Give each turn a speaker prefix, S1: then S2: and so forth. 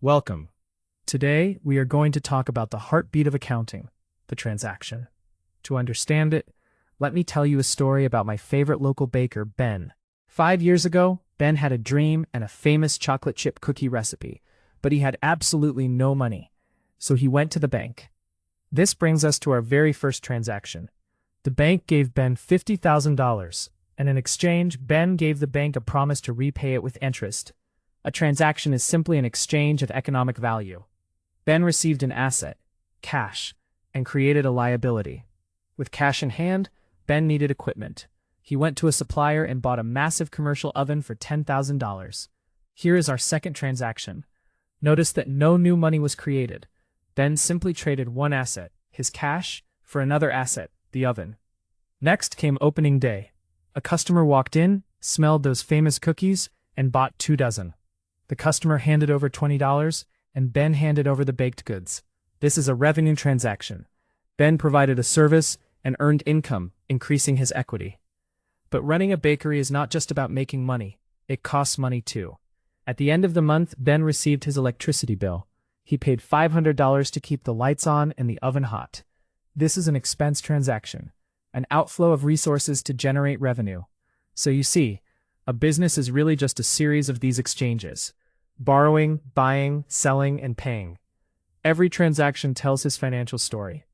S1: Welcome. Today, we are going to talk about the heartbeat of accounting, the transaction. To understand it, let me tell you a story about my favorite local baker, Ben. 5 years ago, Ben had a dream and a famous chocolate chip cookie recipe, but he had absolutely no money. So he went to the bank. This brings us to our very first transaction. The bank gave Ben $50,000, and in exchange, Ben gave the bank a promise to repay it with interest. A transaction is simply an exchange of economic value. Ben received an asset, cash, and created a liability. With cash in hand, Ben needed equipment. He went to a supplier and bought a massive commercial oven for $10,000. Here is our second transaction. Notice that no new money was created. Ben simply traded one asset, his cash, for another asset, the oven. Next came opening day. A customer walked in, smelled those famous cookies, and bought 2 dozen. The customer handed over $20, and Ben handed over the baked goods. This is a revenue transaction. Ben provided a service and earned income, increasing his equity. But running a bakery is not just about making money. It costs money too. At the end of the month, Ben received his electricity bill. He paid $500 to keep the lights on and the oven hot. This is an expense transaction, an outflow of resources to generate revenue. So you see, a business is really just a series of these exchanges: borrowing, buying, selling, and paying. Every transaction tells his financial story.